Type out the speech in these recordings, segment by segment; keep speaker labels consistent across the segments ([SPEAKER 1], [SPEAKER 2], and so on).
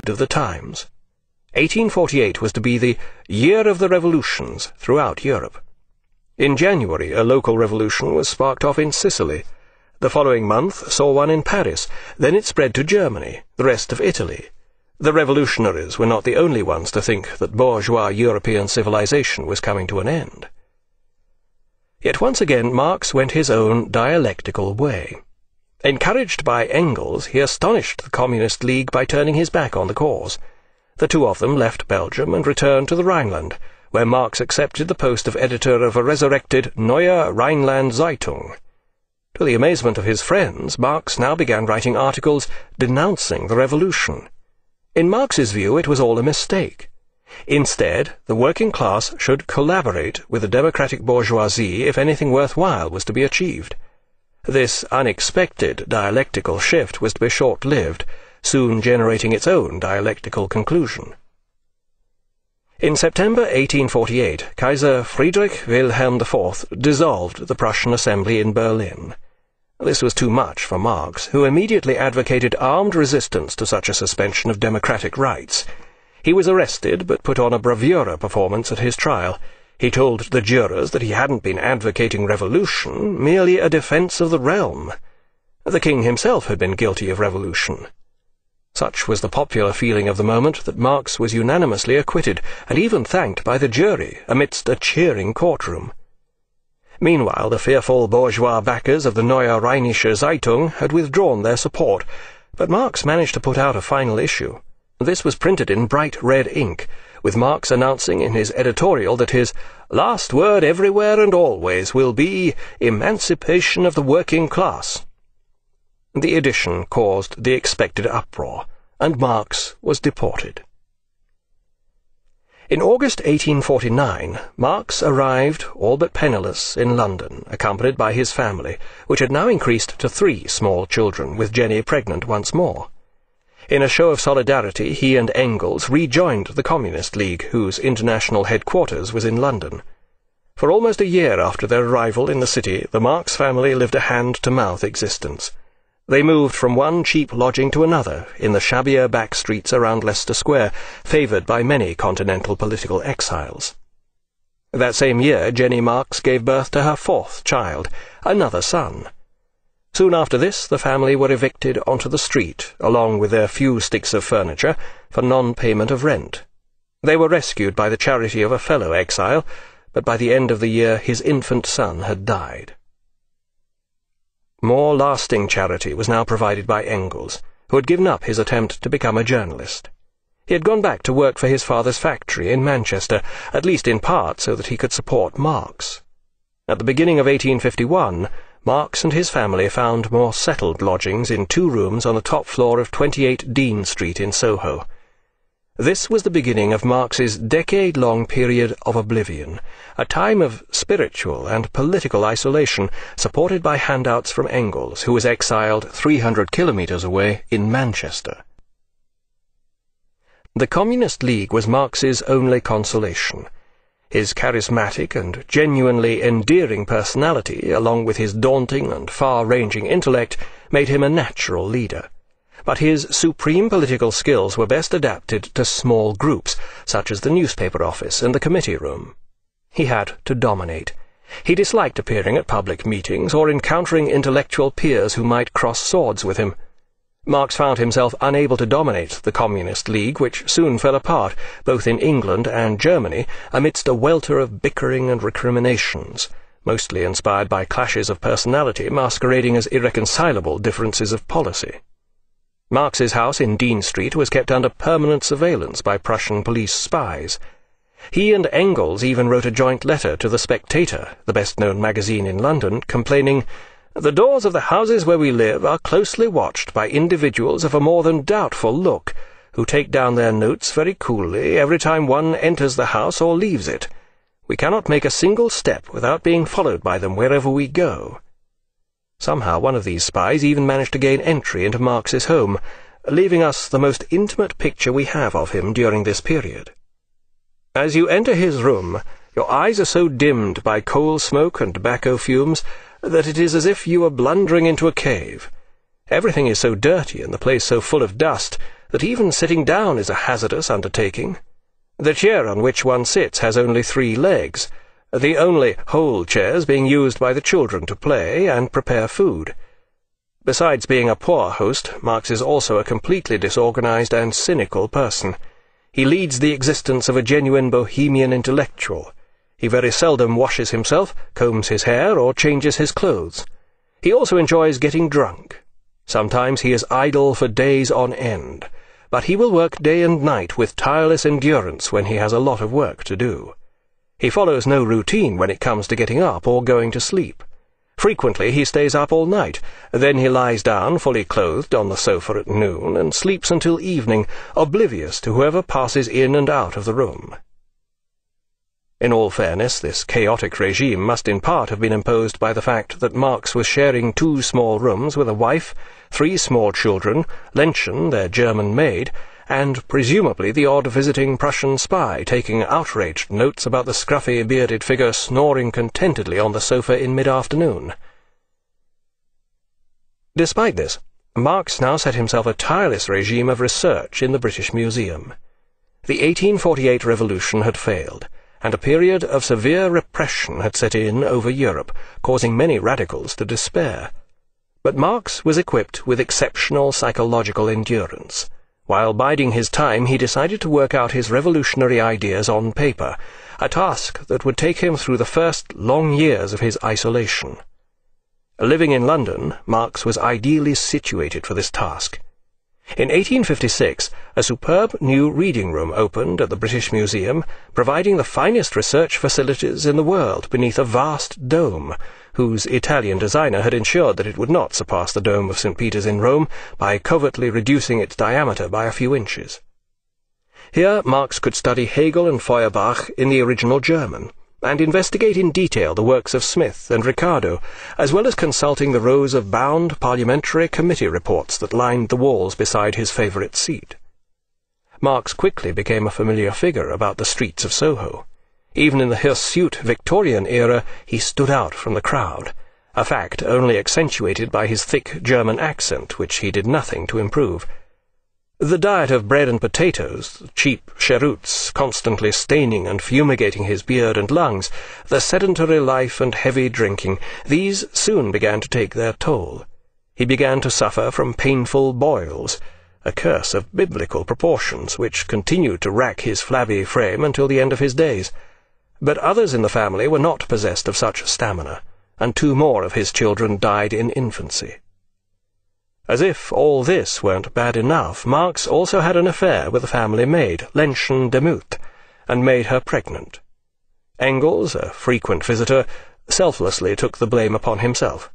[SPEAKER 1] approved of the times. 1848 was to be the Year of the Revolutions throughout Europe. In January, a local revolution was sparked off in Sicily. The following month saw one in Paris. Then it spread to Germany, the rest of Italy. The revolutionaries were not the only ones to think that bourgeois European civilization was coming to an end. Yet once again Marx went his own dialectical way. Encouraged by Engels, he astonished the Communist League by turning his back on the cause. The two of them left Belgium and returned to the Rhineland, where Marx accepted the post of editor of a resurrected Neue Rheinland Zeitung. To the amazement of his friends, Marx now began writing articles denouncing the revolution. In Marx's view, it was all a mistake. Instead, the working class should collaborate with the democratic bourgeoisie if anything worthwhile was to be achieved. This unexpected dialectical shift was to be short-lived, soon generating its own dialectical conclusion. In September 1848, Kaiser Friedrich Wilhelm IV dissolved the Prussian Assembly in Berlin. This was too much for Marx, who immediately advocated armed resistance to such a suspension of democratic rights. He was arrested, but put on a bravura performance at his trial. He told the jurors that he hadn't been advocating revolution, merely a defence of the realm. The king himself had been guilty of revolution. Such was the popular feeling of the moment that Marx was unanimously acquitted, and even thanked by the jury, amidst a cheering courtroom. Meanwhile, the fearful bourgeois backers of the Neue Rheinische Zeitung had withdrawn their support, but Marx managed to put out a final issue. This was printed in bright red ink, with Marx announcing in his editorial that his last word everywhere and always will be emancipation of the working class. The edition caused the expected uproar, and Marx was deported. In August 1849, Marx arrived, all but penniless, in London, accompanied by his family, which had now increased to 3 small children, with Jenny pregnant once more. In a show of solidarity, he and Engels rejoined the Communist League, whose international headquarters was in London. For almost a year after their arrival in the city, the Marx family lived a hand-to-mouth existence. They moved from one cheap lodging to another in the shabbier back streets around Leicester Square, favoured by many continental political exiles. That same year, Jenny Marx gave birth to her 4th child, another son. Soon after this, the family were evicted onto the street, along with their few sticks of furniture, for non-payment of rent. They were rescued by the charity of a fellow exile, but by the end of the year his infant son had died. More lasting charity was now provided by Engels, who had given up his attempt to become a journalist. He had gone back to work for his father's factory in Manchester, at least in part so that he could support Marx. At the beginning of 1851, Marx and his family found more settled lodgings in 2 rooms on the top floor of 28 Dean Street in Soho. This was the beginning of Marx's decade-long period of oblivion, a time of spiritual and political isolation, supported by handouts from Engels, who was exiled 300 kilometres away in Manchester. The Communist League was Marx's only consolation. His charismatic and genuinely endearing personality, along with his daunting and far-ranging intellect, made him a natural leader. But his supreme political skills were best adapted to small groups, such as the newspaper office and the committee room. He had to dominate. He disliked appearing at public meetings or encountering intellectual peers who might cross swords with him. Marx found himself unable to dominate the Communist League, which soon fell apart, both in England and Germany, amidst a welter of bickering and recriminations, mostly inspired by clashes of personality masquerading as irreconcilable differences of policy. Marx's house in Dean Street was kept under permanent surveillance by Prussian police spies. He and Engels even wrote a joint letter to The Spectator, the best-known magazine in London, complaining, "The doors of the houses where we live are closely watched by individuals of a more than doubtful look, who take down their notes very coolly every time one enters the house or leaves it. We cannot make a single step without being followed by them wherever we go." Somehow one of these spies even managed to gain entry into Marx's home, leaving us the most intimate picture we have of him during this period. "As you enter his room, your eyes are so dimmed by coal smoke and tobacco fumes that it is as if you were blundering into a cave. Everything is so dirty and the place so full of dust that even sitting down is a hazardous undertaking. The chair on which one sits has only 3 legs, the only whole chairs being used by the children to play and prepare food. Besides being a poor host, Marx is also a completely disorganized and cynical person. He leads the existence of a genuine bohemian intellectual. He very seldom washes himself, combs his hair, or changes his clothes. He also enjoys getting drunk. Sometimes he is idle for days on end, but he will work day and night with tireless endurance when he has a lot of work to do. He follows no routine when it comes to getting up or going to sleep. Frequently he stays up all night, then he lies down fully clothed on the sofa at noon and sleeps until evening, oblivious to whoever passes in and out of the room. In all fairness, this chaotic regime must in part have been imposed by the fact that Marx was sharing 2 small rooms with a wife, 3 small children, Lenchen, their German maid, and presumably the odd visiting Prussian spy taking outraged notes about the scruffy, bearded figure snoring contentedly on the sofa in mid-afternoon. Despite this, Marx now set himself a tireless regime of research in the British Museum. The 1848 revolution had failed, and a period of severe repression had set in over Europe, causing many radicals to despair. But Marx was equipped with exceptional psychological endurance. While biding his time, he decided to work out his revolutionary ideas on paper, a task that would take him through the first long years of his isolation. Living in London, Marx was ideally situated for this task. In 1856, a superb new reading room opened at the British Museum, providing the finest research facilities in the world beneath a vast dome, whose Italian designer had ensured that it would not surpass the dome of St. Peter's in Rome by covertly reducing its diameter by a few inches. Here Marx could study Hegel and Feuerbach in the original German, and investigate in detail the works of Smith and Ricardo, as well as consulting the rows of bound parliamentary committee reports that lined the walls beside his favourite seat. Marx quickly became a familiar figure about the streets of Soho. Even in the hirsute Victorian era, he stood out from the crowd, a fact only accentuated by his thick German accent, which he did nothing to improve. The diet of bread and potatoes, cheap cheroots constantly staining and fumigating his beard and lungs, the sedentary life and heavy drinking, these soon began to take their toll. He began to suffer from painful boils, a curse of biblical proportions which continued to rack his flabby frame until the end of his days. But others in the family were not possessed of such stamina, and 2 more of his children died in infancy. As if all this weren't bad enough, Marx also had an affair with the family maid, Lenchen Demuth, and made her pregnant. Engels, a frequent visitor, selflessly took the blame upon himself.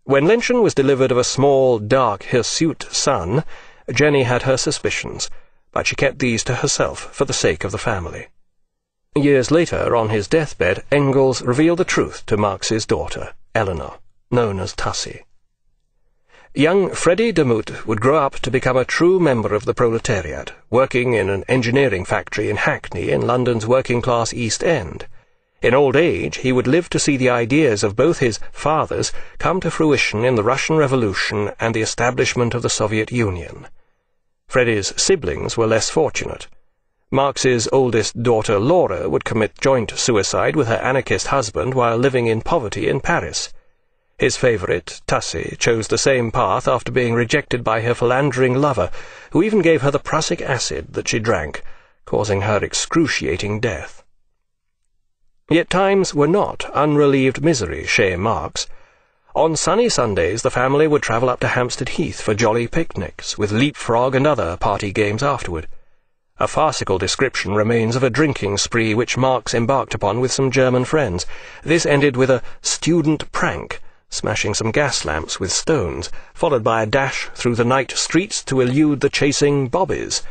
[SPEAKER 1] When Lenchen was delivered of a small, dark, hirsute son, Jenny had her suspicions, but she kept these to herself for the sake of the family. Years later, on his deathbed, Engels revealed the truth to Marx's daughter, Eleanor, known as Tussie. Young Freddie Demuth would grow up to become a true member of the proletariat, working in an engineering factory in Hackney in London's working-class East End. In old age, he would live to see the ideas of both his fathers come to fruition in the Russian Revolution and the establishment of the Soviet Union. Freddie's siblings were less fortunate. Marx's oldest daughter Laura would commit joint suicide with her anarchist husband while living in poverty in Paris. His favourite, Tussie, chose the same path after being rejected by her philandering lover, who even gave her the prussic acid that she drank, causing her excruciating death. Yet times were not unrelieved misery chez Marx. On sunny Sundays the family would travel up to Hampstead Heath for jolly picnics, with leapfrog and other party games afterward. A farcical description remains of a drinking spree which Marx embarked upon with some German friends. This ended with a student prank, smashing some gas lamps with stones, followed by a dash through the night streets to elude the chasing bobbies,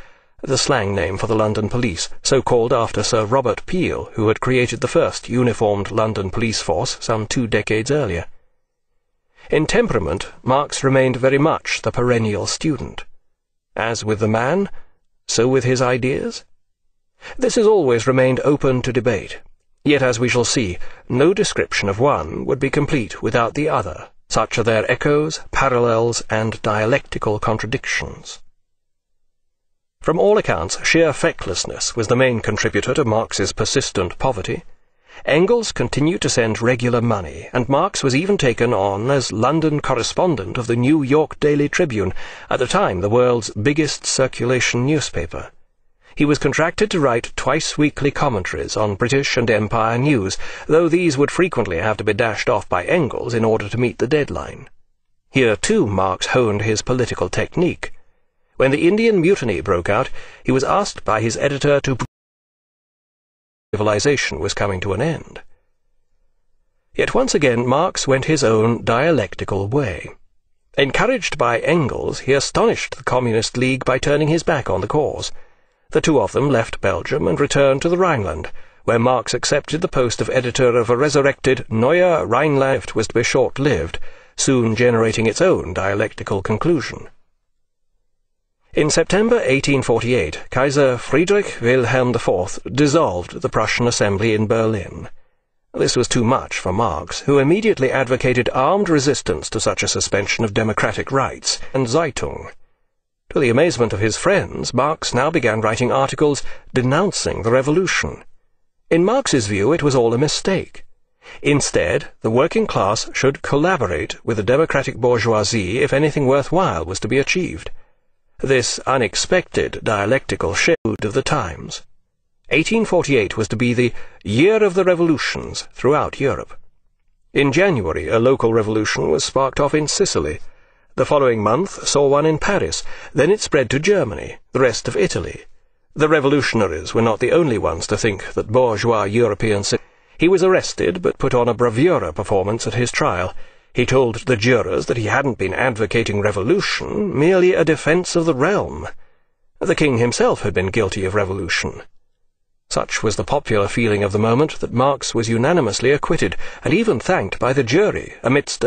[SPEAKER 1] the slang name for the London police, so called after Sir Robert Peel, who had created the first uniformed London police force some 2 decades earlier. In temperament, Marx remained very much the perennial student. As with the man, so with his ideas. This has always remained open to debate. Yet, as we shall see, no description of one would be complete without the other. Such are their echoes, parallels, and dialectical contradictions. From all accounts, sheer fecklessness was the main contributor to Marx's persistent poverty. Engels continued to send regular money, and Marx was even taken on as London correspondent of the New York Daily Tribune, at the time the world's biggest circulation newspaper. He was contracted to write twice-weekly commentaries on British and Empire news, though these would frequently have to be dashed off by Engels in order to meet the deadline. Here, too, Marx honed his political technique. When the Indian Mutiny broke out, he was asked by his editor to civilization was coming to an end. Yet once again Marx went his own dialectical way. Encouraged by Engels, he astonished the Communist League by turning his back on the cause. The two of them left Belgium and returned to the Rhineland, where Marx accepted the post of editor of a resurrected Neue Rheinland was to be short-lived, soon generating its own dialectical conclusion. In September 1848, Kaiser Friedrich Wilhelm IV dissolved the Prussian Assembly in Berlin. This was too much for Marx, who immediately advocated armed resistance to such a suspension of democratic rights and Zeitung. To the amazement of his friends, Marx now began writing articles denouncing the revolution. In Marx's view, it was all a mistake. Instead, the working class should collaborate with the democratic bourgeoisie if anything worthwhile was to be achieved. This unexpected dialectical shift of the times. 1848 was to be the year of the revolutions throughout Europe. In January, a local revolution was sparked off in Sicily. The following month saw one in Paris. Then it spread to Germany, the rest of Italy. The revolutionaries were not the only ones to think that bourgeois Europeans. He was arrested, but put on a bravura performance at his trial. He told the jurors that he hadn't been advocating revolution, merely a defence of the realm. The king himself had been guilty of revolution. Such was the popular feeling of the moment that Marx was unanimously acquitted, and even thanked by the jury amidst a